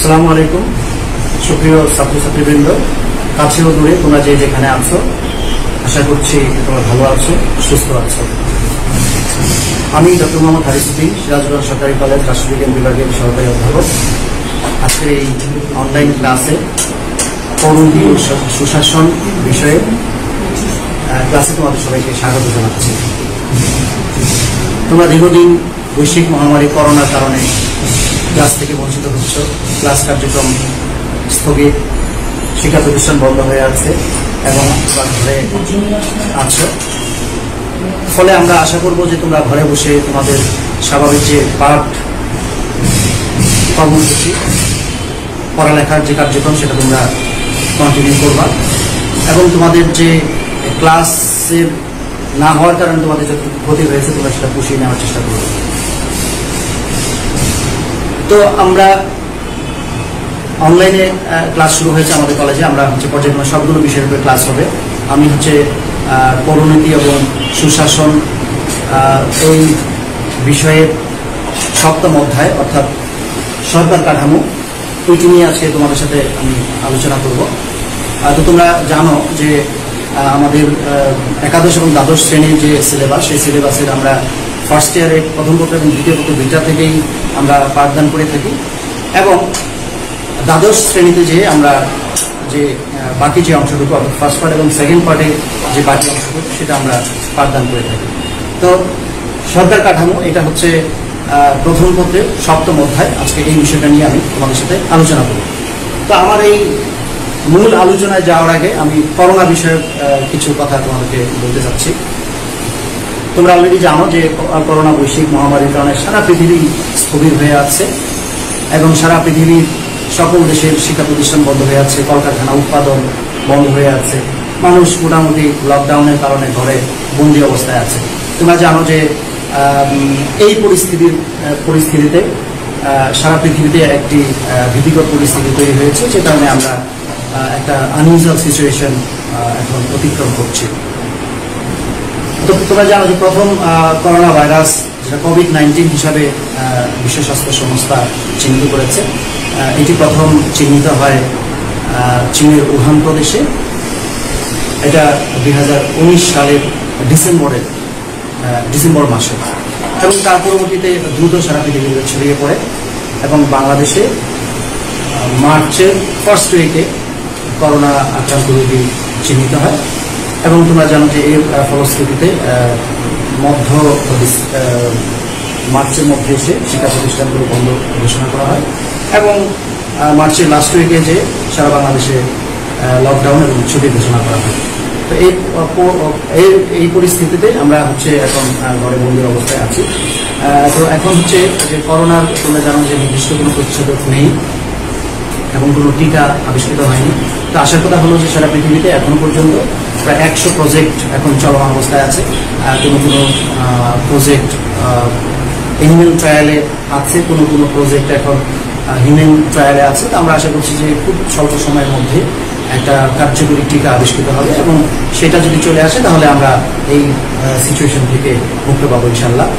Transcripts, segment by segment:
আসসালামু আলাইকুম সুপ্রিয় ছাত্রছাত্রীবৃন্দ, কাছে ও দূরে তোমরা যে যেখানে আছো, আশা করছি তোমরা ভালো আছো, সুস্থ আছো। আমি ডক্টর মোহাম্মদ হারিসুদ্দিন, সিরাজগঞ্জ সরকারি কলেজ রাষ্ট্রবিজ্ঞান বিভাগের সহকারী অধ্যাপক। আজকের এই অনলাইন ক্লাসে পরিণতি ও সুশাসন বিষয়ে ক্লাসে তোমাদের সবাইকে স্বাগত জানাচ্ছি। তোমরা দীর্ঘদিন বৈশ্বিক মহামারী করোনার কারণে ক্লাস থেকে বঞ্চিত হচ্ছ, ক্লাস কার্যক্রম স্থগিত, শিক্ষা প্রতিষ্ঠান বন্ধ হয়ে আছে এবং ঘরে আছো। ফলে আমরা আশা করব যে তোমরা ঘরে বসে তোমাদের স্বাভাবিক যে পাঠ কর্মসূচি, পড়ালেখার যে কার্যক্রম সেটা তোমরা কন্টিনিউ করবা এবং তোমাদের যে ক্লাসের না হওয়ার কারণে তোমাদের যত ক্ষতি হয়েছে তোমরা সেটা পুষিয়ে নেওয়ার চেষ্টা করবে। তো আমরা অনলাইনে ক্লাস শুরু হয়েছে আমাদের কলেজে। আমরা পর্যায়ক্রমে সবগুলো বিষয়ের উপরে ক্লাস হবে। আমি পরিণতি এবং সুশাসন এই বিষয়ের সপ্তম অধ্যায় অর্থাৎ সরকার কাঠামো, ওইটি নিয়ে আজকে তোমাদের সাথে আমি আলোচনা করব। তো তোমরা জানো যে আমাদের একাদশ এবং দ্বাদশ শ্রেণীর যে সিলেবাস, সেই সিলেবাসের আমরা ফার্স্ট ইয়ারে প্রথম পত্র এবং দ্বিতীয় পত্র দুইটা থেকেই আমরা পাঠদান করে থাকি এবং দ্বাদশ শ্রেণীতে যে আমরা যে বাকি যে অংশটুকু অর্থাৎ ফার্স্ট পার্ট এবং সেকেন্ড পার্টে যে বাকি অংশটুকু সেটা আমরা পাঠদান করে থাকি। তো সরকার কাঠামো এটা হচ্ছে প্রথম পত্রের সপ্তম অধ্যায়। আজকে এই বিষয়টা নিয়ে আমি তোমাদের সাথে আলোচনা করব। তো আমার এই মূল আলোচনায় যাওয়ার আগে আমি করোনা বিষয়ক কিছু কথা তোমাদেরকে বলতে চাচ্ছি। তোমরা অলরেডি জানো যে করোনা বৈশ্বিক মহামারীর কারণে সারা পৃথিবী স্থবির হয়ে আছে এবং সারা পৃথিবীর সকল দেশের শিক্ষা প্রতিষ্ঠান বন্ধ হয়ে আছে, কলকারখানা উৎপাদন বন্ধ হয়ে আছে, মানুষ মোটামুটি লকডাউনের কারণে ঘরে বন্দি অবস্থায় আছে। তোমরা জানো যে এই পরিস্থিতিতে সারা পৃথিবীতে একটি ভীতিকর পরিস্থিতি তৈরি হয়েছে, যে কারণে আমরা একটা আনইউজুয়াল সিচুয়েশন এখন অতিক্রম করছি। তো তোমরা জানো যে প্রথম করোনা ভাইরাস যেটা কোভিড-19 হিসাবে বিশ্ব স্বাস্থ্য সংস্থা চিহ্নিত করেছে, এটি প্রথম চিহ্নিত হয় চীনের উহান প্রদেশে। এটা 2019 সালের ডিসেম্বর মাসে এবং তার পরবর্তীতে দ্রুত সারা পৃথিবীতে ছড়িয়ে পড়ে এবং বাংলাদেশে মার্চের ফার্স্ট উইকে করোনা আক্রান্ত রোগী চিহ্নিত হয় এবং তোমরা জানো যে এর ফলশ্রুতিতে মার্চের মধ্যে এসে শিক্ষা প্রতিষ্ঠানগুলো বন্ধ ঘোষণা করা হয় এবং মার্চের লাস্ট উইকে যে সারা বাংলাদেশে লকডাউন এবং ছুটি ঘোষণা করা হয়। তো এই পরিস্থিতিতে আমরা এখন ঘরে বন্দির অবস্থায় আছি। তো এখন যে করোনার তোমরা জানো যে নির্দিষ্ট কোনো প্রতিষেধক নেই এবং কোনো টিকা আবিষ্কৃত হয়নি। তো আসার কথা হলো যে সারা পৃথিবীতে এখনো পর্যন্ত প্রায় 100 প্রজেক্ট এখন চলমান অবস্থায় আছে। কোনো প্রজেক্ট এনিম্যাল ট্রায়ালে আছে, কোনো প্রজেক্ট এখন হিউম্যান ট্রায়ালে আছে। তো আমরা আশা করছি যে খুব স্বল্প সময়ের মধ্যে একটা কার্যকরী টিকা আবিষ্কৃত হবে এবং সেটা যদি চলে আসে তাহলে আমরা এই সিচুয়েশন থেকে মুক্ত পাবো ইনশাল্লাহ।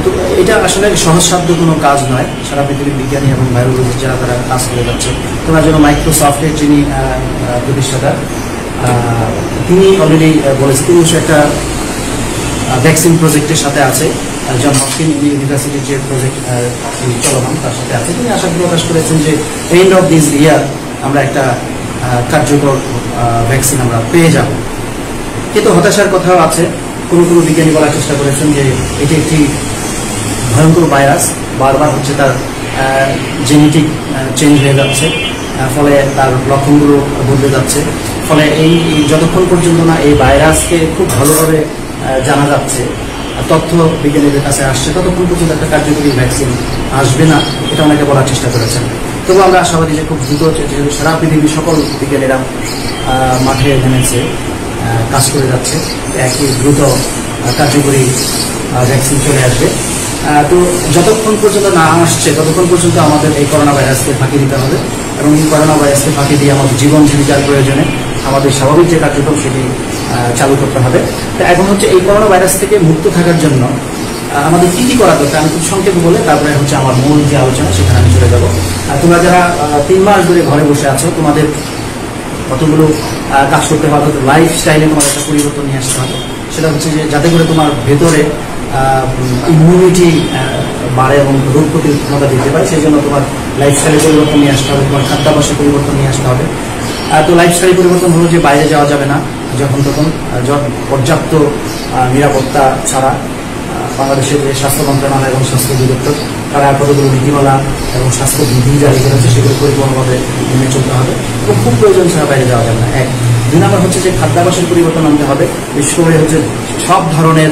তো এটা আসলে সহজসাধ্য কোনো কাজ নয়। সারা পৃথিবীর বিজ্ঞানী এবং ভাইরোলজিস্ট যারা তারা কাজ করে যাচ্ছে। তোমরা যেন মাইক্রোসফটের যিনি প্রতিষ্ঠাতা, তিনি অলরেডি বলেছেন তিনি একটা ভ্যাকসিন প্রজেক্টের সাথে আছে, জন হপকিন্স ইউনিভার্সিটির যে প্রজেক্ট চলমান তার সাথে আছে। তিনি আশা প্রকাশ করেছেন যে এন্ড অফ দিস ইয়ার আমরা একটা কার্যকর ভ্যাকসিন আমরা পেয়ে যাব। কিন্তু হতাশার কথাও আছে। কোনো বিজ্ঞানী বলার চেষ্টা করেছেন যে এটি একটি ভয়ঙ্কর ভাইরাস, বারবার তার জেনেটিক চেঞ্জ হয়ে যাচ্ছে, ফলে তার লক্ষণগুলো বদলে যাচ্ছে। ফলে যতক্ষণ পর্যন্ত না এই ভাইরাসকে খুব ভালোভাবে জানা যাচ্ছে, তথ্য বিজ্ঞানীদের কাছে আসছে, ততক্ষণ পর্যন্ত একটা কার্যকরী ভ্যাকসিন আসবে না, এটা অনেকে বলার চেষ্টা করেছেন। তবু আমরা আশাবাদী যে খুব দ্রুত যেহেতু সারা পৃথিবীর সকল বিজ্ঞানীরা মাঠে নেমেছে, কাজ করে যাচ্ছে, একই দ্রুত কার্যকরী ভ্যাকসিন চলে আসবে। তো যতক্ষণ পর্যন্ত না আসছে ততক্ষণ পর্যন্ত আমাদের এই করোনা ভাইরাসকে ফাঁকি দিতে হবে এবং এই করোনা ভাইরাসকে ফাঁকি দিয়ে আমাদের জীবন জীবিকার প্রয়োজনে আমাদের স্বাভাবিক যে কার্যক্রম সেটি চালু করতে হবে। তো এখন এই করোনা ভাইরাস থেকে মুক্ত থাকার জন্য আমাদের কি কি করা দরকার আমি খুব সংক্ষেপে বলে তারপরে হচ্ছে আমার মূল যে আলোচনা সেখানে আমি চলে যাবো। তোমরা যারা 3 মাস ধরে ঘরে বসে আছো, তোমাদের কতগুলো কাজ করতে হবে, লাইফস্টাইলে তোমার একটা পরিবর্তন নিয়ে আসতে হবে। সেটা হচ্ছে যে যাতে করে তোমার ভেতরে ইমিউনিটি বাড়ে এবং রোগ প্রতিরোধ ক্ষমতা দিতে পারে, সেই জন্য তোমার লাইফস্টাইলে পরিবর্তন নিয়ে আসতে হবে, তোমার খাদ্যাভ্যাসে পরিবর্তন নিয়ে আসতে হবে। তো লাইফস্টাইল পরিবর্তন হলো যে বাইরে যাওয়া যাবে না যখন তখন, পর্যাপ্ত নিরাপত্তা ছাড়া। বাংলাদেশের যে স্বাস্থ্য মন্ত্রণালয় এবং স্বাস্থ্য অধিদপ্তর তারা কতগুলো নীতিমালা এবং স্বাস্থ্যবিধি জারি করেছে, সেগুলো পরিপূর্ণভাবে মেনে চলতে হবে এবং খুব প্রয়োজন ছাড়া বাইরে যাওয়া যাবে না। 2 নম্বর হচ্ছে যে খাদ্যাভ্যাসের পরিবর্তন আনতে হবে, বিশেষ করে হচ্ছে সব ধরনের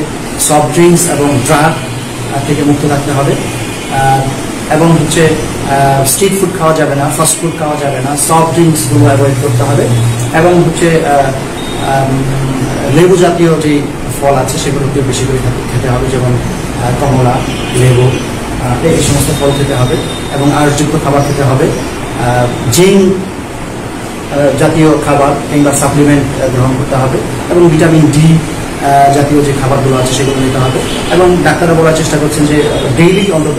সফট ড্রিঙ্কস এবং ড্রাগ থেকে মুক্ত থাকতে হবে, এবং হচ্ছে স্ট্রিট ফুড খাওয়া যাবে না, ফাস্ট ফুড খাওয়া যাবে না, সফট ড্রিঙ্কসগুলো অ্যাভয়েড করতে হবে, এবং হচ্ছে লেবু জাতীয় যে ফল আছে সেগুলোকে বেশি করে খেতে হবে, যেমন কমলা, লেবু, এই সমস্ত ফল খেতে হবে, এবং আঁশযুক্ত খাবার খেতে হবে, জিঙ্ক জাতীয় খাবার কিংবা সাপ্লিমেন্ট গ্রহণ করতে হবে, এবং ভিটামিন ডি জাতীয় যে খাবারগুলো আছে সেগুলো নিতে হবে। এবং ডাক্তাররা বলার চেষ্টা করছেন যে ডেইলি অন্তত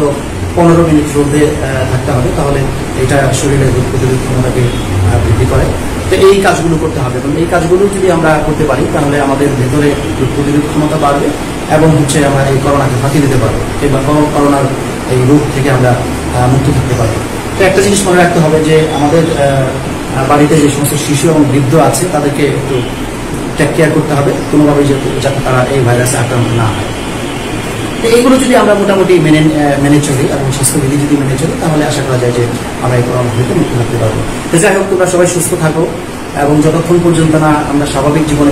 15 মিনিট রোদে থাকতে হবে, তাহলে এটা শরীরের রোগ প্রতিরোধ ক্ষমতাকে বৃদ্ধি করে। তো এই কাজগুলো করতে হবে, এবং এই কাজগুলো যদি আমরা করতে পারি তাহলে আমাদের ভেতরে রোগ প্রতিরোধ ক্ষমতা বাড়বে এবং হচ্ছে আমরা এই করোনাকে ফাঁকি দিতে পারবো, কিংবা করোনার এই রোগ থেকে আমরা মুক্ত থাকতে পারবো। তো একটা জিনিস মনে রাখতে হবে যে আমাদের বাড়িতে যে সমস্ত শিশু এবং বৃদ্ধ আছে তাদেরকে একটু টেক কেয়ার করতে হবে কোনোভাবেই, যাতে তারা এই ভাইরাসে আক্রান্ত না হয়। তো এইগুলো যদি আমরা মোটামুটি মেনে চলি এবং স্বাস্থ্যবিধি যদি মেনে চলি, তাহলে আশা করা যায় যে আমরা এই করোনা থেকে মুক্ত থাকতে পারবো। তো যাই হোক, তোমরা সবাই সুস্থ থাকো, এবং যতক্ষণ পর্যন্ত না আমরা স্বাভাবিক জীবনে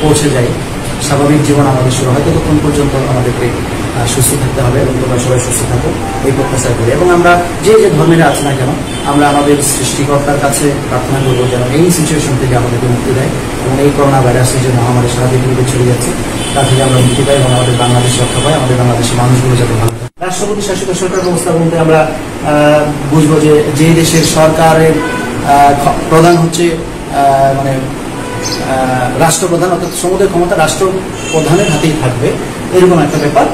পৌঁছে যাই, স্বাভাবিক জীবন আমাদের শুরু হয়, ততক্ষণ পর্যন্ত আমাদেরকে সুস্থ থাকতে হবে, এবং তোমরা সবাই সুস্থ থাকো এই প্রত্যাশা করি। এবং আমরা যে ধর্মের আছে না কেন, আমরা আমাদের সৃষ্টিকর্তার কাছে প্রার্থনা করবো যেন এই সিচুয়েশন থেকে আমাদেরকে মুক্তি দেয়, এবং এই করোনা ভাইরাসের যে মহামারী সারা পৃথিবীতে ছড়িয়ে যাচ্ছে তা থেকে আমরা মুক্তি পাই, এবং আমাদের বাংলাদেশ রক্ষা পাই, আমাদের বাংলাদেশের মানুষগুলো যাতে ভালো থাকে। রাষ্ট্রপতি শাসিত সরকার ব্যবস্থা বলতে আমরা বুঝবো যে দেশের সরকারের প্রধান হচ্ছে মানে রাষ্ট্রপ্রধান, অর্থাৎ সমুদ্রের ক্ষমতা রাষ্ট্রপ্রধানের হাতেই থাকবে, এরকম একটা ব্যাপার।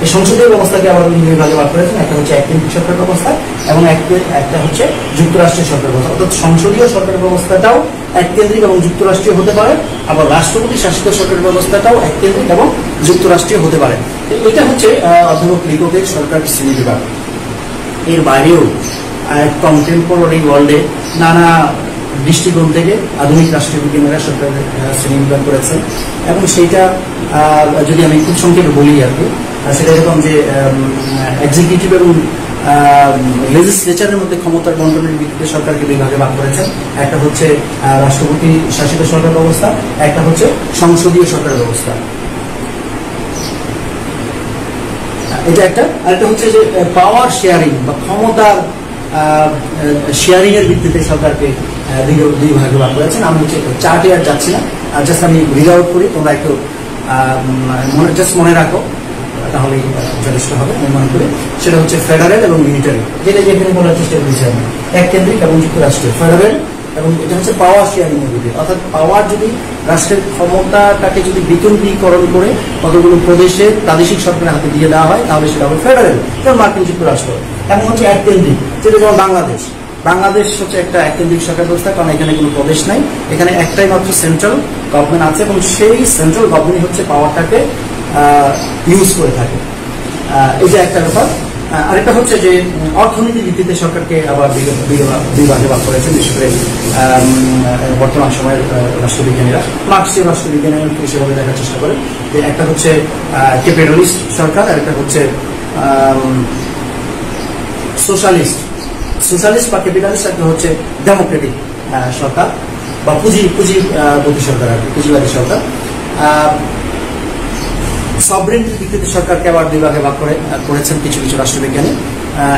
এই সংসদীয় ব্যবস্থাকে আবার 2 ভাগে ভাগ করেছেন, একটা হচ্ছে এককেন্দ্রিক সরকার ব্যবস্থা এবং একটা হচ্ছে যুক্তরাষ্ট্রীয় সরকার ব্যবস্থা। অর্থাৎ সংসদীয় সরকার ব্যবস্থাটাও এককেন্দ্রিক এবং যুক্তরাষ্ট্রীয় হতে পারে, আবার রাষ্ট্রপতি শাসিত সরকার ব্যবস্থাটাও এককেন্দ্রিক এবং যুক্তরাষ্ট্রীয় হতে পারে। এটা হচ্ছে অধ্যাপক লিখকের সরকার শ্রেণীবিভাগ। এর বাইরেও কন্টেম্পোরারি ওয়ার্ল্ডে নানা দৃষ্টিকোণ থেকে আধুনিক রাষ্ট্রবিজ্ঞানীরা সরকারের শ্রেণীবিভাগ করেছেন, এবং সেইটা যদি আমি খুব সংক্ষেপে বলি আর কি, সেটা এরকম যে এক্সিকিউটিভ এবং লেজিসলেচারের মধ্যে ক্ষমতার বন্টনের ভিত্তিতে সরকারকে 2 ভাগে ভাগ করেছেন। একটা হচ্ছে রাষ্ট্রপতি শাসিত সরকার ব্যবস্থা, একটা হচ্ছে সংসদীয় সরকার ব্যবস্থা। এটা একটা, আরেকটা হচ্ছে যে পাওয়ার শেয়ারিং বা ক্ষমতার শেয়ারিং এর ভিত্তিতে সরকারকে 2 ভাগে ভাগ করেছেন। আমি হচ্ছে চার্টে আর যাচ্ছি না, জাস্ট আমি রিড আউট করি, তোমরা একটু মনে রাখো, তাহলেই যথেষ্ট হবে আমি মনে করি। সেটা হচ্ছে ফেডারেল এবং ইউনিটারি, যেটা যেখানে বলার চেষ্টা করেছি আমি, এককেন্দ্রিক এবং যুক্তরাষ্ট্রীয়। ফেডারেল এবং এটা হচ্ছে পাওয়ার শেয়ারিং এর ভিত্তিতে, অর্থাৎ পাওয়ার যদি রাষ্ট্রের ক্ষমতাটাকে যদি বিকেন্দ্রীকরণ করে কতগুলো প্রদেশে প্রাদেশিক সরকারের হাতে দিয়ে দেওয়া হয়, তাহলে সেটা হবে ফেডারেল, যেমন মার্কিন যুক্তরাষ্ট্র। এবং হচ্ছে এককেন্দ্রিক, যেটা যেমন বাংলাদেশ হচ্ছে একটা এককেন্দ্রিক সরকার ব্যবস্থা, কারণ এখানে কোনো প্রদেশ নাই, এখানে একটাই মাত্র সেন্ট্রাল গভর্নমেন্ট আছে, এবং সেই সেন্ট্রাল গভর্নমেন্ট হচ্ছে পাওয়ারটাকে ইউজ করে থাকে। এটা একটা ব্যাপার। আরেকটা হচ্ছে যে অর্থনীতির ভিত্তিতে সরকারকে আবার 2 ভাগে ভাগ করেছেন, বিশেষ করে বর্তমান সময়ের রাষ্ট্রবিজ্ঞানীরা, মার্ক্সীয় রাষ্ট্রবিজ্ঞানীরা সেভাবে দেখার চেষ্টা করে যে একটা হচ্ছে ক্যাপিটালিস্ট সরকার, আর একটা হচ্ছে সোশ্যালিস্ট বা ক্যাপিটালিস্ট, একটা হচ্ছে ডেমোক্রেটিক সরকার বা পুঁজিপতি সরকার আর কি, পুঁজিবাদী সরকার। সভরেন্টির ভিত্তিতে সরকারকে আবার 2 ভাগে ভাগ করেছেন কিছু রাষ্ট্রবিজ্ঞানী।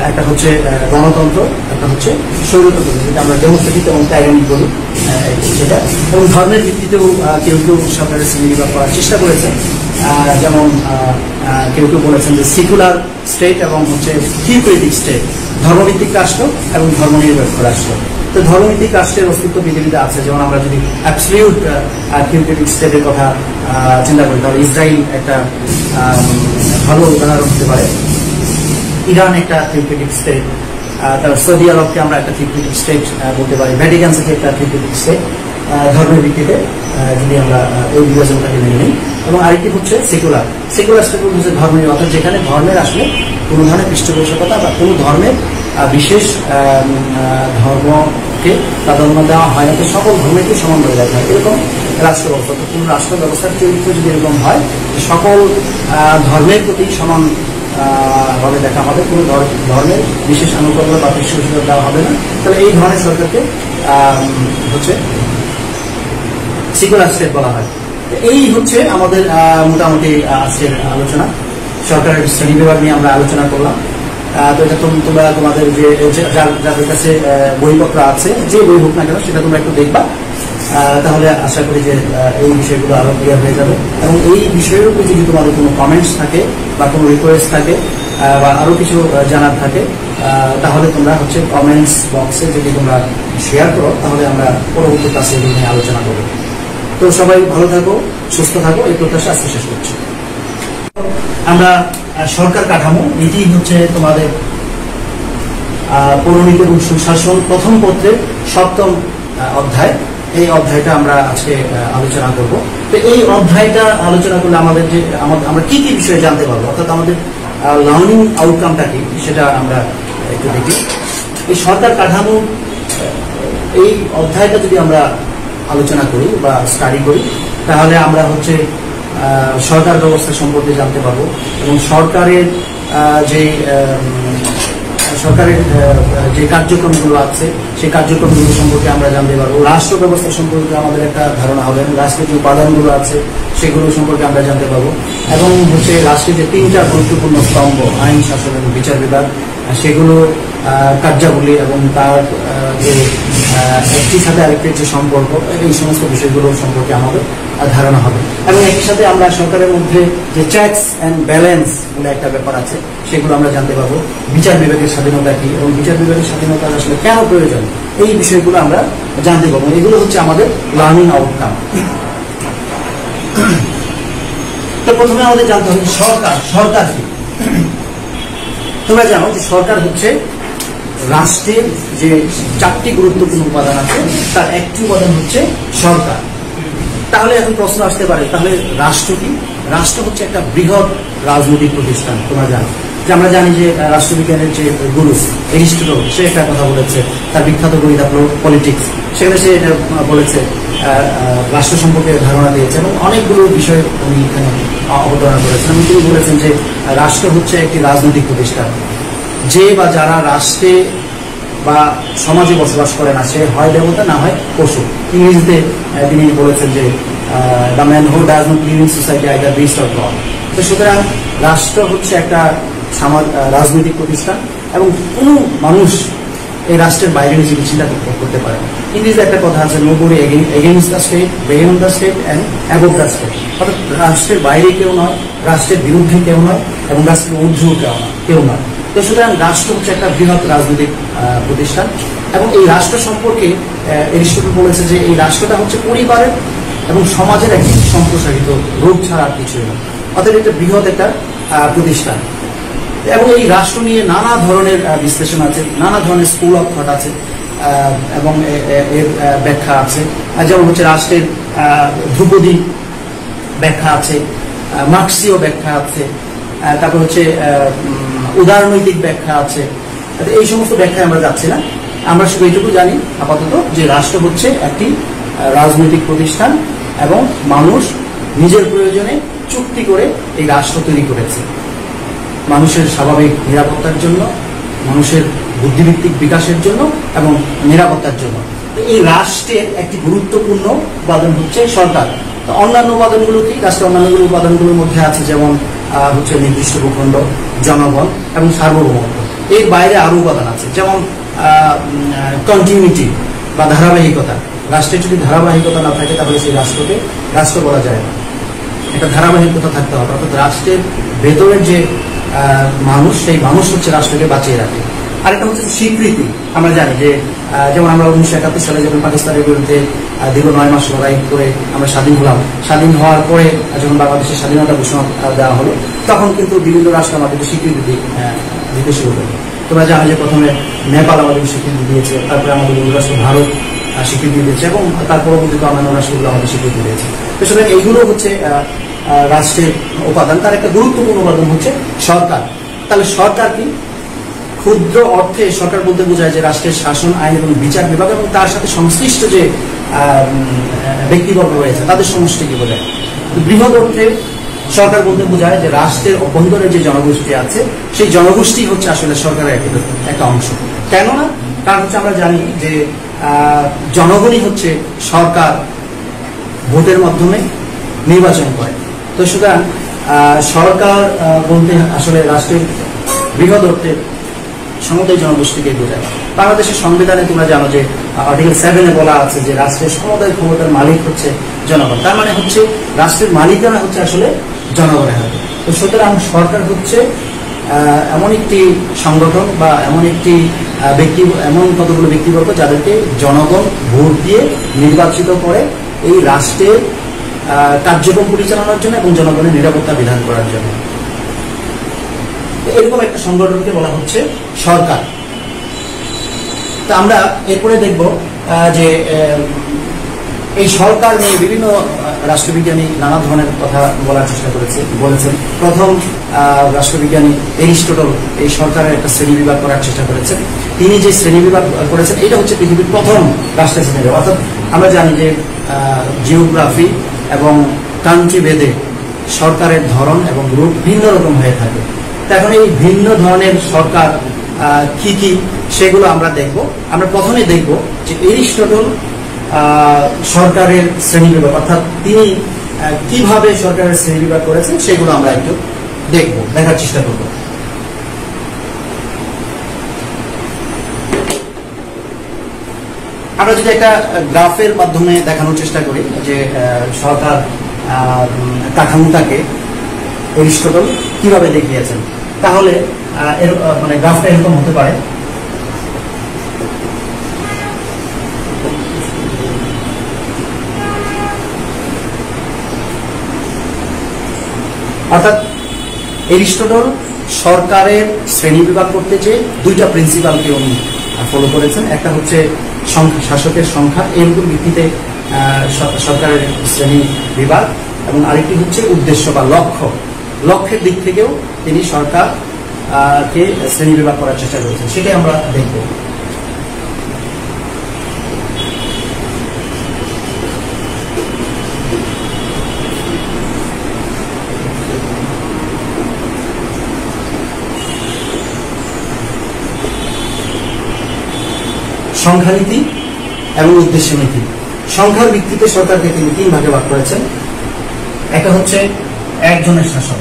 একটা হচ্ছে গণতন্ত্র, একটা হচ্ছে স্বৈরতন্ত্র, যেটা আমরা ডেমোক্রেটিক এবং টাইরানিক বলি সেটা। এবং ধর্মের ভিত্তিতেও কেউ সরকারের শ্রেণীবিভাগ করার চেষ্টা করেছেন, যেমন কেউ বলেছেন যে সেকুলার স্টেট এবং হচ্ছে থিওক্রেটিক স্টেট, ধর্মভিত্তিক রাষ্ট্র এবং ধর্মনিরপেক্ষ রাষ্ট্র। তো ধর্মভিত্তিক রাষ্ট্রের অস্তিত্ব পৃথিবীতে আছে, যেমন আমরা যদি অ্যাবসলিউট থিওক্রেটিক স্টেটের কথা চিন্তা করি, তাহলে ইসরায়েল একটা ভালো উদাহরণ হতে পারে। ইরান একটা থিওক্রেটিক স্টেট, তারপর সৌদি আরবকে আমরা একটা থিওক্রেটিক স্টেট বলতে পারি, ভ্যাটিকান সিটি একটা থিওক্রেটিক স্টেট ধর্মের ভিত্তিতে, যদি আমরা এই বিভাজনটাকে মেনে নিই। এবং আরেকটি হচ্ছে সেকুলার স্টেট হচ্ছে ধর্মের, অর্থাৎ যেখানে ধর্মের আসলে কোনো ধরনের পৃষ্ঠপোষকতা বা কোনো ধর্মের বিশেষ ধর্মকে প্রাধান্য দেওয়া হয় না, তো সকল ধর্মকে সমানভাবে দেখা হয়, এরকম রাষ্ট্র ব্যবস্থা। তো কোনো রাষ্ট্র ব্যবস্থার চরিত্র যদি এরকম হয়, সকল ধর্মের প্রতি সমান ভাবে দেখা হবে, কোনো ধর্মের বিশেষ আনুকূল্য বা পৃষ্ঠপোষকতা দেওয়া হবে না, তাহলে এই ধরনের সরকারকে হচ্ছে সেকুলার স্টেট বলা হয়। এই হচ্ছে আমাদের মোটামুটি আজকের আলোচনা। সরকারের শ্রেণী বিভাগ নিয়ে আমরা আলোচনা করলাম। তো এটা তোমরা তোমাদের যে যাদের কাছে বইপত্র আছে, যে বই হোক না কেন, সেটা তোমরা একটু দেখবা, তাহলে আশা করি যে এই বিষয়গুলো আরো ক্লিয়ার হয়ে যাবে। এবং এই বিষয়ের উপরে যদি তোমাদের কোনো কমেন্টস থাকে বা কোনো রিকোয়েস্ট থাকে বা আরো কিছু জানার থাকে, তাহলে তোমরা হচ্ছে কমেন্টস বক্সে যদি তোমরা শেয়ার করো, তাহলে আমরা পরবর্তী ক্লাসে এগুলো নিয়ে আলোচনা করবো। তো সবাই ভালো থাকো, সুস্থ থাকো, এই প্রত্যাশা আজকে শেষ করছি। আমরা সরকার কাঠামো, এটি হচ্ছে তোমাদের পৌরনীতি এবং সুশাসন প্রথম পত্রের 7ম অধ্যায়। এই অধ্যায়টা আমরা আজকে আলোচনা করব। তো এই অধ্যায়টা আলোচনা করলে আমাদের যে আমরা কি কি বিষয়ে জানতে পারবো, অর্থাৎ আমাদের লার্নিং আউটকামটা কি, সেটা আমরা একটু দেখি। এই সরকার কাঠামো এই অধ্যায়টা যদি আমরা আলোচনা করি বা স্টাডি করি, তাহলে আমরা হচ্ছে সরকার ব্যবস্থা সম্পর্কে জানতে পারবো, এবং সরকারের যে কার্যক্রমগুলো আছে সেই কার্যক্রমগুলো সম্পর্কে আমরা জানতে পারবো। রাষ্ট্র ব্যবস্থা সম্পর্কে আমাদের একটা ধারণা হবে, রাষ্ট্রের যে উপাদানগুলো আছে সেগুলো সম্পর্কে আমরা জানতে পারবো। এবং হচ্ছে রাষ্ট্রের যে 3টা গুরুত্বপূর্ণ স্তম্ভ, আইন, শাসন এবং বিচার বিভাগ, সেগুলো কার্যাবলী এবং তার যে একটির সাথে আরেকটির যে সম্পর্ক, এই সমস্ত বিষয়গুলো সম্পর্কে আমাদের ধারণা হবে। এবং একই সাথে আমরা সরকারের মধ্যে যে চেকস অ্যান্ড ব্যালেন্স বলে একটা ব্যাপার আছে, সেগুলো আমরা জানতে পারবো। বিচার বিভাগের স্বাধীনতা কি এবং বিচার বিভাগের স্বাধীনতা আসলে কেন প্রয়োজন, এই বিষয়গুলো আমরা জানতে পারবো। এগুলো হচ্ছে আমাদের লার্নিং আউটকাম। তো প্রথমে আমাদের জানতে হবে সরকার কি। তোমরা জানো যে সরকার হচ্ছে রাষ্ট্রের যে 4টি গুরুত্বপূর্ণ উপাদান আছে, তার একটি উপাদান হচ্ছে সরকার। তাহলে এখন প্রশ্ন আসতে পারে, তাহলে রাষ্ট্র কি? রাষ্ট্র হচ্ছে একটা বৃহৎ রাজনৈতিক প্রতিষ্ঠান। তোমরা জানো যে আমরা জানি যে রাষ্ট্রবিজ্ঞানের যে গুরু এরিস্টটল, সে একটা কথা বলেছে, তার বিখ্যাত বই দ্য পলিটিক্স, সেখানে সে এটা বলেছে, রাষ্ট্র সম্পর্কে ধারণা দিয়েছে এবং অনেকগুলো বিষয় উনি এখানে অবতারণা করেছেন। এবং তিনি বলেছেন যে রাষ্ট্র হচ্ছে একটি রাজনৈতিক প্রতিষ্ঠান। যে বা যারা রাষ্ট্রে বা সমাজে বসবাস করে না, সে হয় দেবতা না হয় পশু। ইংরেজিতে তিনি বলেছেন যে the man who does not live in society either beast or god. তো সুতরাং রাষ্ট্র হচ্ছে একটা রাজনৈতিক প্রতিষ্ঠান, এবং কোনো মানুষ এই রাষ্ট্রের বাইরে নিজেকে চিন্তা করতে পারে। ইংরেজিতে একটা কথা আছে, nobody against the state, beyond the state and above the state. অর্থাৎ রাষ্ট্রের বাইরে কেউ নয়, রাষ্ট্রের বিরুদ্ধে কেউ নয়, এবং রাষ্ট্রের ঊর্ধ্বেও কেউ নয়। তো সুতরাং রাষ্ট্র হচ্ছে একটা বৃহৎ রাজনৈতিক প্রতিষ্ঠান। এবং এই রাষ্ট্র সম্পর্কে এরিস্টটল বলেছে যে এই রাষ্ট্রটা হচ্ছে পরিবারের এবং সমাজের একটি সম্প্রসারিত রূপ ছাড়া আর কিছুই নয়। অর্থাৎ এটা বৃহৎ একটা প্রতিষ্ঠান। এবং এই রাষ্ট্র নিয়ে নানা ধরনের বিশ্লেষণ আছে, নানা ধরনের স্কুল অফ থট আছে, এবং এর ব্যাখ্যা আছে। যেমন হচ্ছে রাষ্ট্রের ধ্রুপদী ব্যাখ্যা আছে, মার্ক্সীয় ব্যাখ্যা আছে, তারপর হচ্ছে উদারনৈতিক ব্যাখ্যা আছে। এই সমস্ত ব্যাখ্যায় আমরা যাচ্ছি না, আমরা শুধু এইটুকু জানি আপাতত যে রাষ্ট্র হচ্ছে একটি রাজনৈতিক প্রতিষ্ঠান, এবং মানুষ নিজের প্রয়োজনে চুক্তি করে এই রাষ্ট্র তৈরি করেছে মানুষের স্বাভাবিক নিরাপত্তার জন্য, মানুষের বুদ্ধিভিত্তিক বিকাশের জন্য এবং নিরাপত্তার জন্য। এই রাষ্ট্রের একটি গুরুত্বপূর্ণ উপাদান হচ্ছে সরকার। তো অন্যান্য উপাদানগুলো কি? রাষ্ট্রের অন্যান্য উপাদানগুলোর মধ্যে আছে যেমন হচ্ছে নির্দিষ্ট ভূখণ্ড, জনগণ এবং সার্বভৌমত্ব। এর বাইরে আরো উপাদান আছে, যেমন কন্টিনিউটি বা ধারাবাহিকতা। রাষ্ট্রের যদি ধারাবাহিকতা না থাকে, তাহলে সেই রাষ্ট্রকে রাষ্ট্র বলা যায় না। একটা ধারাবাহিকতা থাকতে হবে, অর্থাৎ রাষ্ট্রের ভেতরের যে মানুষ, সেই মানুষ হচ্ছে রাষ্ট্রকে বাঁচিয়ে রাখে। আরেকটা হচ্ছে স্বীকৃতি। আমরা জানি যে যেমন আমরা 1971 সালে যখন পাকিস্তানের বিরুদ্ধে দীর্ঘ 9 মাস লড়াই করে আমরা স্বাধীন হলাম, স্বাধীন হওয়ার পরে যখন বাংলাদেশের স্বাধীনতা ঘোষণা দেওয়া হলো, তখন কিন্তু বিভিন্ন রাষ্ট্র আমাদেরকে স্বীকৃতি দিতে শুরু করলো। তোমরা জানো যে প্রথমে নেপাল আমাদেরকে স্বীকৃতি দিয়েছে, তারপরে আমাদের রাষ্ট্র ভারত স্বীকৃতি দিয়েছে, এবং তার পরবর্তীতে অন্যান্য রাষ্ট্রগুলো আমাদের স্বীকৃতি দিয়েছে। তো সুতরাং এইগুলো হচ্ছে রাষ্ট্রের উপাদান। তার একটা গুরুত্বপূর্ণ উপাদান হচ্ছে সরকার। তাহলে সরকার কি? ক্ষুদ্র অর্থে সরকার বলতে বোঝায় যে রাষ্ট্রের শাসন, আইন এবং বিচার বিভাগ এবং তার সাথে সংশ্লিষ্ট যে ব্যক্তিবর্গ রয়েছে তাদের সমষ্টিকে বোঝায়। বৃহৎ অর্থে সরকার বলতে বোঝায় যে রাষ্ট্রের অভ্যন্তরে যে জনগোষ্ঠী আছে সেই জনগোষ্ঠী হচ্ছে আসলে সরকারের একটা অংশ। কেননা কারণ হচ্ছে আমরা জানি যে জনগণই হচ্ছে সরকার ভোটের মাধ্যমে নির্বাচন করে। তো সুতরাং সরকার বলতে আসলে রাষ্ট্রের বৃহৎ অর্থে সমুদায় জনগোষ্ঠীকে বোঝায়। বাংলাদেশের সংবিধানে তোমরা জানো যে আর্টিকেল 7-এ বলা আছে যে রাষ্ট্রের সমুদায় ক্ষমতার মালিক হচ্ছে জনগণ। তার মানে হচ্ছে রাষ্ট্রের মালিকানা হচ্ছে আসলে জনগণের হাতে। তো সুতরাং সরকার হচ্ছে এমন একটি সংগঠন বা এমন একটি এমন কতগুলো ব্যক্তিবর্গ যাদেরকে জনগণ ভোট দিয়ে নির্বাচিত করে এই রাষ্ট্রের কার্যক্রম পরিচালনার জন্য এবং জনগণের নিরাপত্তা বিধান করার জন্য। এরকম একটা সংগঠনকে বলা হচ্ছে সরকার। তা আমরা এরপরে দেখব যে এই সরকার নিয়ে বিভিন্ন রাষ্ট্রবিজ্ঞানী নানা ধরনের কথা বলার চেষ্টা বলেছেন। প্রথম রাষ্ট্রবিজ্ঞানী এরিস্টটল এই সরকারের একটা শ্রেণীবিভাগ করার চেষ্টা করেছেন। তিনি যে শ্রেণীবিভাগ করেছেন এটা হচ্ছে পৃথিবীর প্রথম রাষ্ট্রের শ্রেণীবিভাগ। অর্থাৎ আমরা জানি যে জিওগ্রাফি এবং কান্ট্রি ভেদে সরকারের ধরন এবং রূপ ভিন্ন রকম হয়ে থাকে। এখন এই ভিন্ন ধরনের সরকার কি কি সেগুলো আমরা দেখব। আমরা প্রথমে দেখব যে এরিস্টটল সরকারের শ্রেণীবিভাগ, অর্থাৎ তিনি কিভাবে সরকারের শ্রেণীবিভাগ করেছেন সেগুলো আমরা একটু দেখার চেষ্টা করব। আমরা যদি একটা গ্রাফের মাধ্যমে দেখানোর চেষ্টা করি যে সরকার কাঠামোটাকে এরিস্টটল কিভাবে দেখিয়েছেন, তাহলে মানে গ্রাফটা এরকম হতে পারে। অর্থাৎ এরিস্টটল সরকারের শ্রেণী বিভাগ করতে চেয়ে দুইটা প্রিন্সিপালকে উনি ফলো করেছেন। একটা হচ্ছে শাসকের সংখ্যা, এর উপর ভিত্তিতে সরকারের শ্রেণী বিভাগ, এবং আরেকটি হচ্ছে উদ্দেশ্য বা লক্ষ্যের দিক থেকেও তিনি সরকারকে শ্রেণী বিভাগ করার চেষ্টা করেছেন। সেটাই আমরা দেখব। সংখ্যানীতি এবং উদ্দেশ্য নীতি। সংখ্যার ভিত্তিতে সরকারকে তিনি 3 ভাগে ভাগ করেছেন। একটা হচ্ছে একজনের শাসন,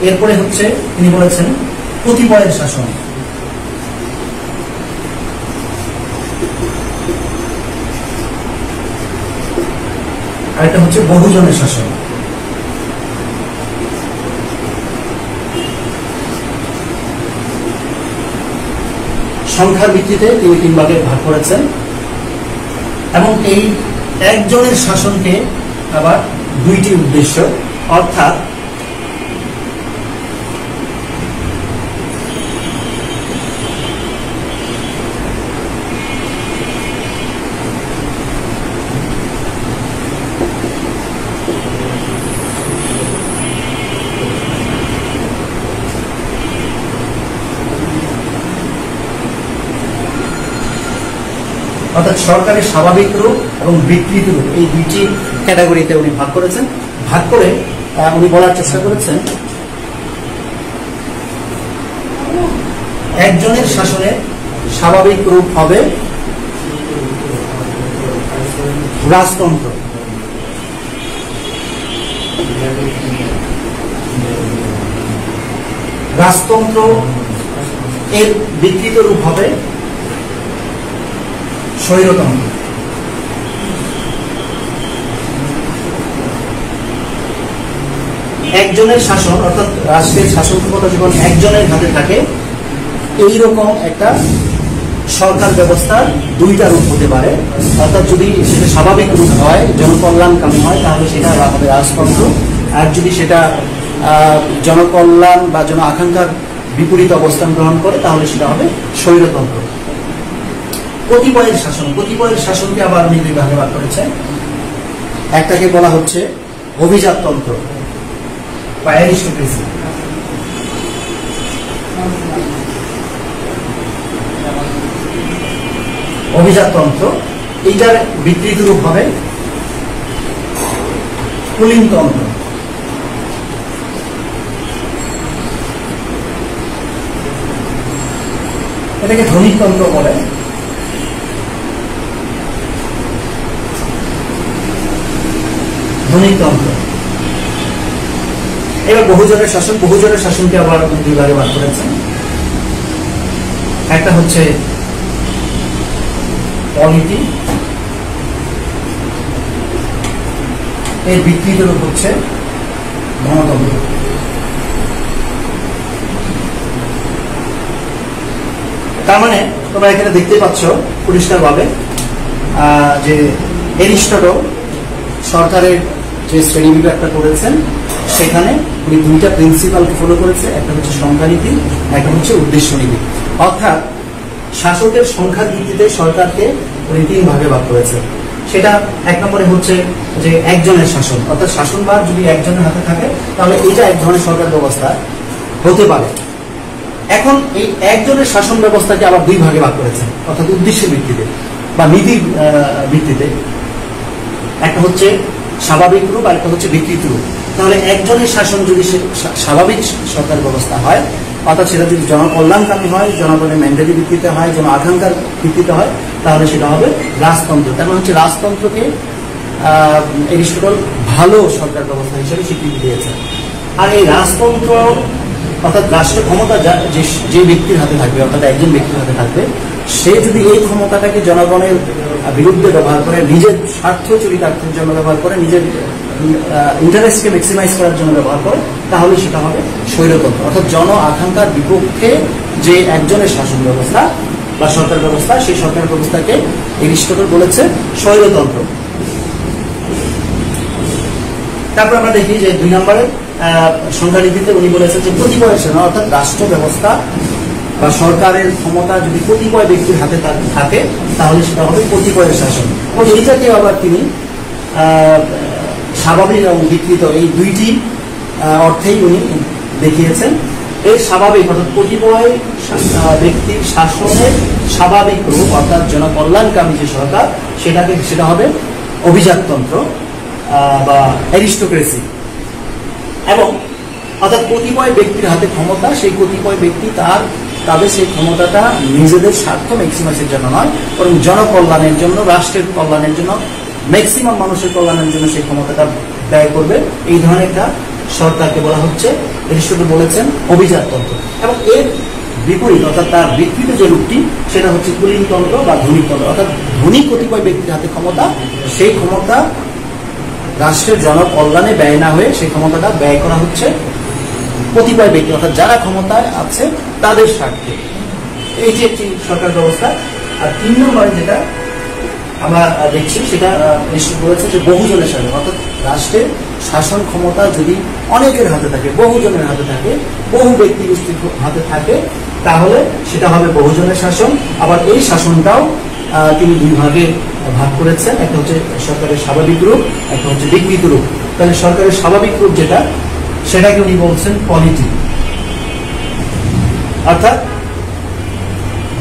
এরপরে হচ্ছে তিনি বলেছেন কতিপয়ের শাসন, আরেকটা হচ্ছে বহুজনের শাসন। সংখ্যার ভিত্তিতে তিনি 3 ভাগে ভাগ করেছেন, এবং এই একজনের শাসনকে আবার 2টি উদ্দেশ্য, অর্থাৎ সরকারের স্বাভাবিক রূপ এবং বিকৃত রূপ, এই 2টি ক্যাটাগরিতে উনি ভাগ করেছেন। ভাগ করে উনি বলার চেষ্টা করেছেন একজনের শাসনের স্বাভাবিক রূপ হবে রাজতন্ত্র, রাজতন্ত্র এর বিকৃত রূপ হবে স্বৈরতন্ত্র। একজনের শাসন অর্থাৎ রাষ্ট্রের শাসন ক্ষমতা যখন একজনের হাতে থাকে, এইরকম একটা সরকার ব্যবস্থার দুইটা রূপ হতে পারে। অর্থাৎ যদি সেটা স্বাভাবিক রূপ হয়, জনকল্যাণকামী হয়, তাহলে সেটা হবে রাজতন্ত্র। আর যদি সেটা জনকল্যাণ বা জন আকাঙ্ক্ষার বিপরীত অবস্থান গ্রহণ করে, তাহলে সেটা হবে স্বৈরতন্ত্র। কতিপয়ের শাসন, কতিপয়ের শাসনকে আবার উনি দুই ভাগে ভাগ করেছেন। একটাকে বলা হচ্ছে অভিজাততন্ত্র বা অ্যারিস্টোক্রেসি। অভিজাততন্ত্র, এইটার বিকৃত রূপ হবে কুলীনতন্ত্র। এটাকে ধনিকতন্ত্র বলে। ধনিকতন্ত্র। এবার বহুজনের শাসন, বহুজনের শাসনকে আবার দুই ভাগে ভাগ করেছেন। একটা হচ্ছে পলিটি, এর বিকৃত রূপ হচ্ছে গণতন্ত্র। তার মানে তোমরা এখানে দেখতে পাচ্ছ পরিষ্কারভাবে যে এরিস্টটল সরকারের যে শ্রেণীবিভাগটা করেছেন, সেখানে উনি দুইটা প্রিন্সিপালকে ফলো করেছে। একটা হচ্ছে সংখ্যানীতি, একটা হচ্ছে উদ্দেশ্য নীতি। অর্থাৎ শাসকের সংখ্যার ভিত্তিতে সরকারকে উনি তিন ভাগে ভাগ করেছে। সেটা এক নম্বরে হচ্ছে যে একজনের শাসন, অর্থাৎ শাসনভার যদি একজনের হাতে থাকে, তাহলে এটা এক ধরনের সরকার ব্যবস্থা হতে পারে। এখন এই একজনের শাসন ব্যবস্থাকে আবার দুই ভাগে ভাগ করেছেন, অর্থাৎ উদ্দেশ্যের ভিত্তিতে বা নীতির ভিত্তিতে। একটা হচ্ছে স্বাভাবিক রূপ আর একটা হচ্ছে বিকৃত রূপ। তাহলে একজনের শাসন যদি স্বাভাবিক সরকার ব্যবস্থা হয়, অর্থাৎ সেটা যদি জনকল্যাণকামী হয়, জনগণের ম্যান্ডেটের ভিত্তিতে হয়, জন আকাঙ্ক্ষার ভিত্তিতে হয়, তাহলে সেটা হবে রাজতন্ত্র। তার মানে হচ্ছে রাজতন্ত্রকে এরিস্টটল ভালো সরকার ব্যবস্থা হিসেবে স্বীকৃতি দিয়েছেন। আর এই রাজতন্ত্র অর্থাৎ রাষ্ট্রের ক্ষমতা যে ব্যক্তির হাতে থাকবে, অর্থাৎ একজন ব্যক্তির হাতে থাকবে, সে যদি এই ক্ষমতাটাকে জনগণের বিরুদ্ধে ব্যবহার করে, নিজের স্বার্থ চরিতার্থের জন্য ব্যবহার করে, নিজের ইন্টারেস্টকে ম্যাক্সিমাইজ করার জন্য ব্যবহার করে, তাহলে সেটা হবে স্বৈরতন্ত্র। অর্থাৎ জন আকাঙ্ক্ষার বিপক্ষে যে একজনের শাসন ব্যবস্থা বা সরকার ব্যবস্থা, সেই সরকার ব্যবস্থাকে এরিস্টটল বলেছে স্বৈরতন্ত্র। তারপর আমরা দেখি যে দুই নম্বরে সংখ্যানীতিতে উনি বলেছেন যে কতিপয় শাসন, অর্থাৎ রাষ্ট্র ব্যবস্থা বা সরকারের ক্ষমতা যদি কতিপয় ব্যক্তির হাতে থাকে, তাহলে সেটা হবে কতিপয়ের শাসন। এবং এইটাকে আবার তিনি স্বাভাবিক এবং বিকৃত এই দুইটি অর্থেই উনি দেখিয়েছেন। এর স্বাভাবিক অর্থাৎ কতিপয় ব্যক্তির শাসনের স্বাভাবিক রূপ, অর্থাৎ জনকল্যাণকামী যে সরকার, সেটা হবে অভিজাততন্ত্র বা অ্যারিস্টোক্রেসি। এবং অর্থাৎ কতিপয় ব্যক্তির হাতে ক্ষমতা, সেই কতিপয় ব্যক্তি তাদের সেই ক্ষমতাটা নিজেদের স্বার্থ ম্যাক্সিমাইজের জন্য নয়, বরং জনকল্যাণের জন্য, রাষ্ট্রের কল্যাণের জন্য, ম্যাক্সিমাম মানুষের কল্যাণের জন্য সেই ক্ষমতাটা ব্যয় করবে। এই ধরনের একটা সরকারকে বলা হচ্ছে, এরিস্টটল বলেছেন, অভিজাততন্ত্র। এবং এর বিপরীত অর্থাৎ তার বিকৃত যে রূপটি, সেটা হচ্ছে কুলীনতন্ত্র বা ধনিকতন্ত্র। অর্থাৎ ধনী কতিপয় ব্যক্তির হাতে ক্ষমতা, সেই ক্ষমতা রাষ্ট্রের জনকল্যাণে ব্যয় না হয়ে সেই ক্ষমতাটা ব্যয় করা হচ্ছে কতিপয় ব্যক্তি, অর্থাৎ যারা ক্ষমতায় আছে তাদের স্বার্থে। এই যে একটি সরকার ব্যবস্থা। আর তিন নম্বরে যেটা আমরা দেখছি, সেটা নিশ্চিত বলেছে যে বহুজনের শাসন, অর্থাৎ রাষ্ট্রের শাসন ক্ষমতা যদি অনেকের হাতে থাকে, বহুজনের হাতে থাকে, বহু ব্যক্তি গোষ্ঠীর হাতে থাকে, তাহলে সেটা হবে বহুজনের শাসন। আবার এই শাসনটাও তিনি দুই ভাগে ভাগ করেছেন, একটা হচ্ছে সরকারের স্বাভাবিক রূপ, একটা হচ্ছে বিকৃত রূপ। তাহলে সরকারের স্বাভাবিক রূপ যেটা, সেটাকে উনি বলছেন পলিটি, অর্থাৎ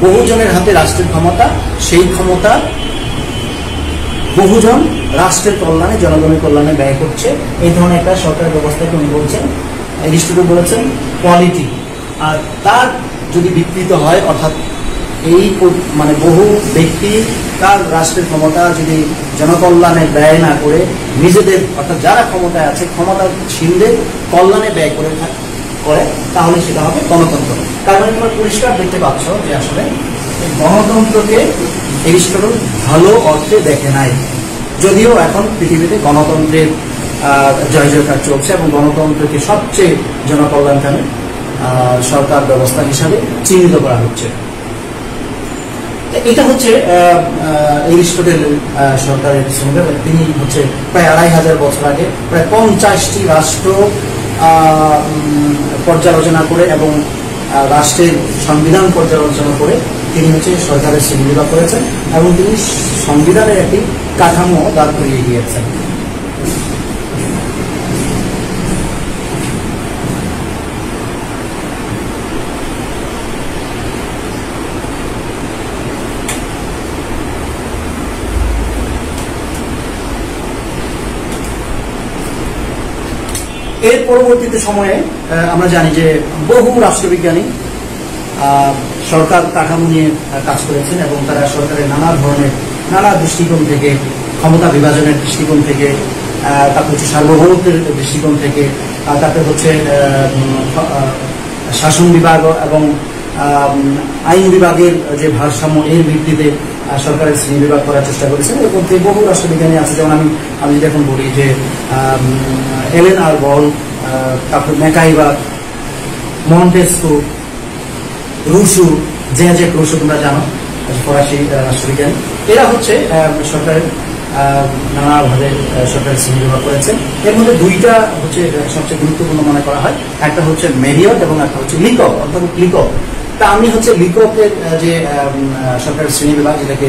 বহুজনের হাতে রাষ্ট্রের ক্ষমতা, সেই ক্ষমতা বহুজন রাষ্ট্রের কল্যাণে, জনগণের কল্যাণে ব্যয় করছে। এই ধরনের একটা সরকার ব্যবস্থাকে উনি বলছেন, এরিস্টটল বলেছেন পলিটি। আর তার যদি বিকৃত হয়, অর্থাৎ এই মানে বহু ব্যক্তি তার রাষ্ট্রের ক্ষমতা যদি জনকল্যাণে ব্যয় না করে নিজেদের, অর্থাৎ যারা ক্ষমতায় আছে, ক্ষমতাশীলদের কল্যাণে ব্যয় করে তাহলে সেটা হবে গণতন্ত্র। তার মানে তোমরা পরিষ্কার দেখতে পাচ্ছ যে আসলে গণতন্ত্রকে এরিস্টটল ভালো অর্থে দেখে নাই, যদিও এখন পৃথিবীতে গণতন্ত্রের জয় জয়কার চলছে এবং গণতন্ত্রকে সবচেয়ে জনকল্যাণকামী সরকার ব্যবস্থা হিসাবে চিহ্নিত করা হচ্ছে। এটা হচ্ছে এরিস্টটল সরকারের শ্রমিক। তিনি হচ্ছে প্রায় 2500 বছর আগে প্রায় 50টি রাষ্ট্র পর্যালোচনা করে এবং রাষ্ট্রের সংবিধান পর্যালোচনা করে তিনি হচ্ছে সরকারের শ্রেণীবিভাগ করেছেন এবং তিনি সংবিধানের একটি কাঠামো দাঁড় করিয়ে দিয়েছেন। এর পরবর্তীতে সময়ে আমরা জানি যে বহু রাষ্ট্রবিজ্ঞানী সরকার কাঠামো নিয়ে কাজ করেছেন এবং তারা সরকারের নানা দৃষ্টিকোণ থেকে, ক্ষমতা বিভাজনের দৃষ্টিকোণ থেকে, তারপর হচ্ছে সার্বভৌমত্বের দৃষ্টিকোণ থেকে, তারপরে হচ্ছে শাসন বিভাগ এবং আইন বিভাগের যে ভারসাম্য এর ভিত্তিতে সরকারের শ্রেণী বিভাগ করার চেষ্টা করেছেন। এর মধ্যে বহু রাষ্ট্রবিজ্ঞানী আছে, যেমন আমি যদি এখন বলি যে এলেন আর বল, তারপর ম্যাকাইভার, মন্টেস্কু, রুশু, জ্যাজেক রুশু তোমরা জানো, ফরাসি রাষ্ট্রবিজ্ঞানী। এরা হচ্ছে সরকারের নানাভাবে সরকারের শ্রেণী বিভাগ করেছেন। এর মধ্যে দুইটা হচ্ছে সবচেয়ে গুরুত্বপূর্ণ মনে করা হয়, একটা হচ্ছে মেরিয়ট এবং একটা হচ্ছে লিকক, অর্থাৎ লিকক। তা আমি হচ্ছে লিককের যে সরকারের শ্রেণী বিভাগ, যেটাকে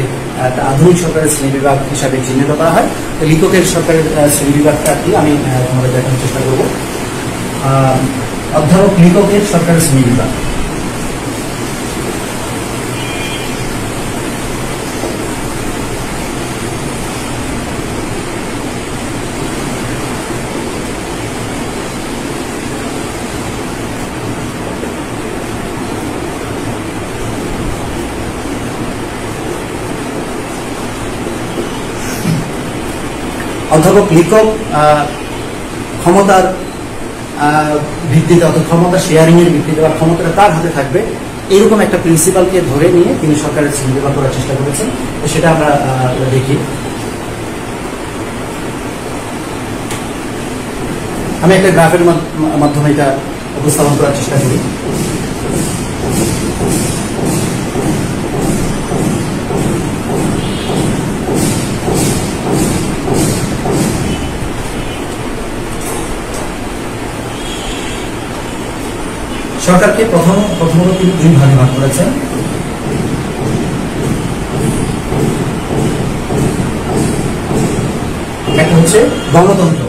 আধুনিক সরকারের শ্রেণী বিভাগ হিসাবে চিহ্নিত করা হয়, লিককের সরকারের শ্রেণী বিভাগটা কি আমি তোমাদের দেখানোর চেষ্টা করব। অধ্যাপক লিককের সরকারের শ্রেণী বিভাগ। অধ্যাপক লিকক ক্ষমতার ভিত্তিতে, অর্থাৎ ক্ষমতা শেয়ারিং এর ভিত্তিতে বা ক্ষমতাটা তার হাতে থাকবে এরকম একটা প্রিন্সিপালকে ধরে নিয়ে তিনি সরকারের শ্রেণী বিভাগ করার চেষ্টা করেছেন। সেটা আমরা দেখি। আমি একটা গ্রাফের মাধ্যমে এটা উপস্থাপন করার চেষ্টা করি। সরকারকে প্রথমত তিনি দুই ভাগে ভাগ করেছেন। একটা হচ্ছে গণতন্ত্র,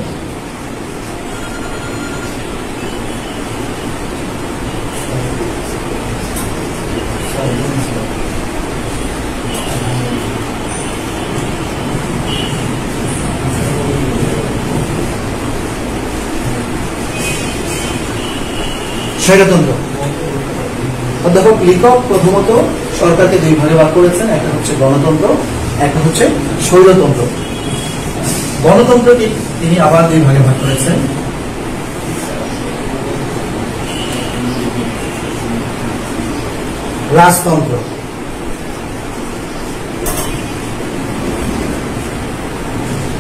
স্বৈরতন্ত্র। অধ্যাপক লিকক প্রথমত সরকারকে দুই ভাগে ভাগ করেছেন, একটা হচ্ছে গণতন্ত্র, একটা হচ্ছে স্বৈরতন্ত্র। গণতন্ত্রকে তিনি আবার দুই ভাগে ভাগ করেছেন। রাজতন্ত্র,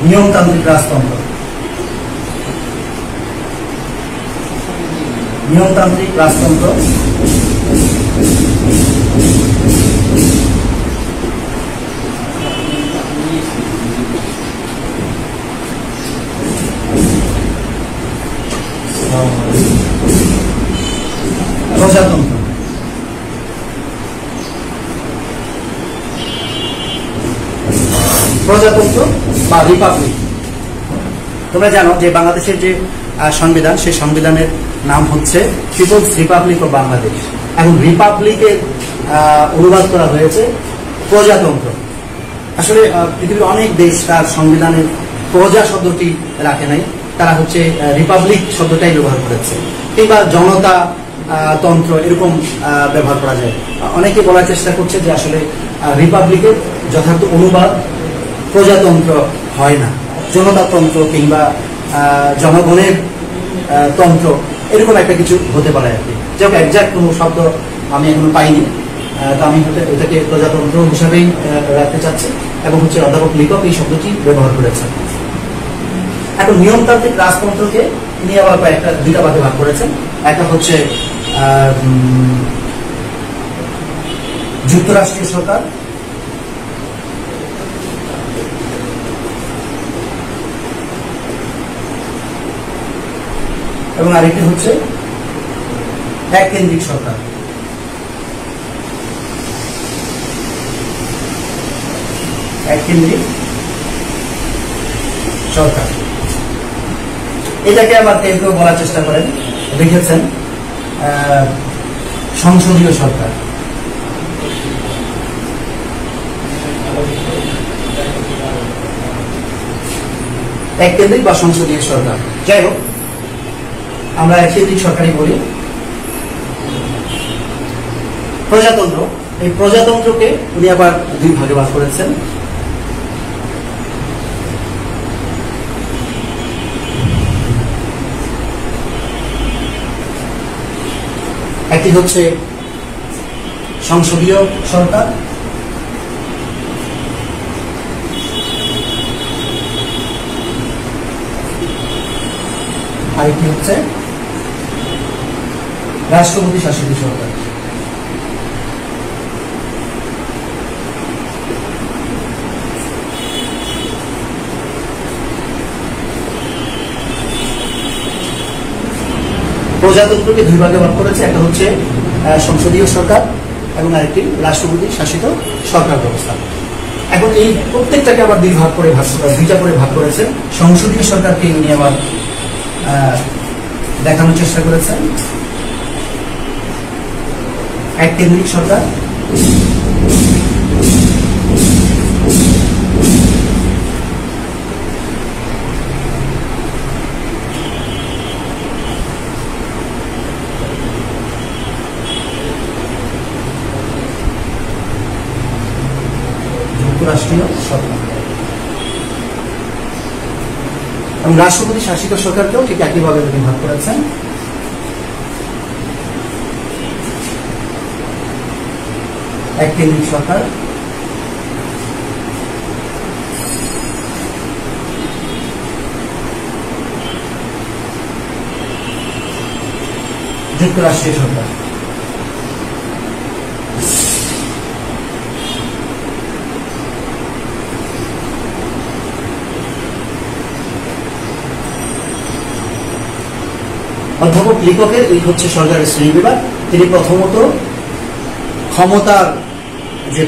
নিয়মতান্ত্রিক রাজতন্ত্র, নিয়মতান্ত্রিক রাজতন্ত্র, প্রজাতন্ত্র। প্রজাতন্ত্র বা রিপাবলিক। তোমরা জানো যে বাংলাদেশের যে সংবিধান, সেই সংবিধানের নাম হচ্ছে পিপলস রিপাবলিক অফ বাংলাদেশ, এবং রিপাবলিকের অনুবাদ করা হয়েছে প্রজাতন্ত্র। আসলে পৃথিবীর অনেক দেশ তার সংবিধানের প্রজা শব্দটি রাখে নাই, তারা হচ্ছে রিপাবলিক শব্দটাই ব্যবহার করেছে, কিংবা জনতা তন্ত্র এরকম ব্যবহার করা যায়। অনেকে বলার চেষ্টা করছে যে আসলে রিপাবলিকের যথার্থ অনুবাদ প্রজাতন্ত্র হয় না, জনতাতন্ত্র কিংবা জনগণের তন্ত্র এরকম একটা কিছু হতে পারে আর কি। যেমন একজ্যাক্ট কোনো শব্দ আমি এখনো পাইনি, তো আমি এটাকে প্রজাতন্ত্র হিসাবেই রাখতে চাচ্ছি, এবং হচ্ছে অধ্যাপক লিকক এই শব্দটি ব্যবহার করেছেন। এখন নিয়মতান্ত্রিক রাজতন্ত্রকে তিনি আবার দুইটা ভাগে ভাগ করেছেন। একটা হচ্ছে যুক্তরাষ্ট্রীয় সরকার এবং আরেকটি হচ্ছে এককেন্দ্রিক সরকার। এককেন্দ্রিক সরকার এটাকে আবার কেউ কেউ বলার চেষ্টা করেন, লিখেছেন সংসদীয় সরকার। এককেন্দ্রিক বা সংসদীয় সরকার, যাই হোক আমরা এককেন্দ্রিক সরকারই বলি। প্রজাতন্ত্র, এই প্রজাতন্ত্রকে উনি আবার দুই ভাগে ভাগ করেছেন। একটি হচ্ছে সংসদীয় সরকার, আরেকটি হচ্ছে রাষ্ট্রপতি শাসিত সরকার। প্রজাতন্ত্রকে দুই ভাগে ভাগ করেছে, একটা হচ্ছে সংসদীয় সরকার এবং আরেকটি রাষ্ট্রপতি শাসিত সরকার ব্যবস্থা। এখন এই প্রত্যেকটাকে আবার দুইটা করে ভাগ করেছেন। সংসদীয় সরকারকে উনি আবার দেখানোর চেষ্টা করেছেন এককেন্দ্রিক সরকার, যুক্তরাষ্ট্রীয় সরকার এবং রাষ্ট্রপতি শাসিত সরকারকেও ঠিক একইভাবে তিনি ভাগ করেছেন। এককেন্দ্রিক সরকার, যুক্তরাষ্ট্রীয় সরকার। অধ্যাপক লিখকের এই হচ্ছে সরকারের শ্রেণীবিভাগ। তিনি প্রথমত ক্ষমতার যে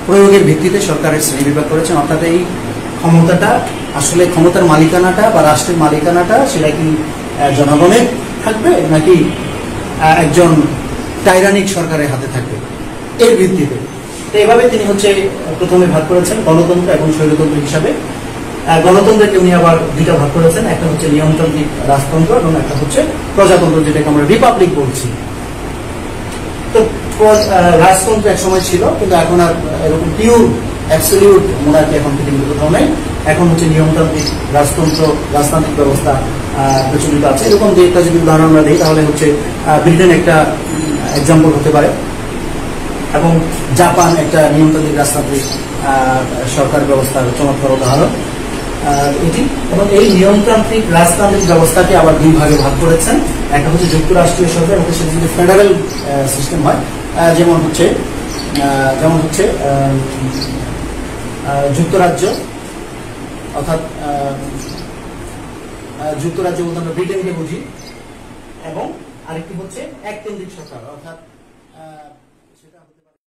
প্রয়োগের ভিত্তিতে সরকারের শ্রেণীবিভাগ করেছেন, অর্থাৎ এই ক্ষমতাটা আসলে ক্ষমতার মালিকানাটা বা রাষ্ট্রের মালিকানাটা সেটা কি জনগণের থাকবে নাকি একজন টাইরানিক সরকারের হাতে থাকবে, এর ভিত্তিতে। তো এভাবে তিনি হচ্ছে প্রথমে ভাগ করেছেন গণতন্ত্র এবং স্বৈরতন্ত্র হিসাবে। গণতন্ত্রকে উনি আবার দুইটা ভাগ করেছেন, একটা হচ্ছে নিয়মতান্ত্রিক রাজতন্ত্র এবং একটা হচ্ছে প্রজাতন্ত্র, যেটাকে আমরা রিপাবলিক বলছি। তো রাজতন্ত্র এক সময় ছিল, কিন্তু এখন আর এরকম পিওর অ্যাবসলিউট মোনার্কি এখন পৃথিবীতে কোথাও নেই। এখন হচ্ছে নিয়মতান্ত্রিক রাজতান্ত্রিক ব্যবস্থা প্রচলিত আছে। এরকম একটা যদি উদাহরণ আমরা দিই তাহলে হচ্ছে ব্রিটেন একটা এক্সাম্পল হতে পারে এবং জাপান একটা নিয়মতান্ত্রিক রাজতান্ত্রিক সরকার ব্যবস্থার চমৎকার উদাহরণ এটি। এবং এই নিয়মতান্ত্রিক রাজতান্ত্রিক ব্যবস্থাকে আবার দুই ভাগে ভাগ করেছেন। একটা হচ্ছে যুক্তরাষ্ট্রীয় সরকার, এবং সেটা যদি ফেডারেল সিস্টেম হয়, যেমন হচ্ছে যুক্তরাজ্য, অর্থাৎ যুক্তরাজ্য বলতে আমরা ব্রিটেনকে বুঝি, এবং আরেকটি হচ্ছে এককেন্দ্রিক সরকার, অর্থাৎ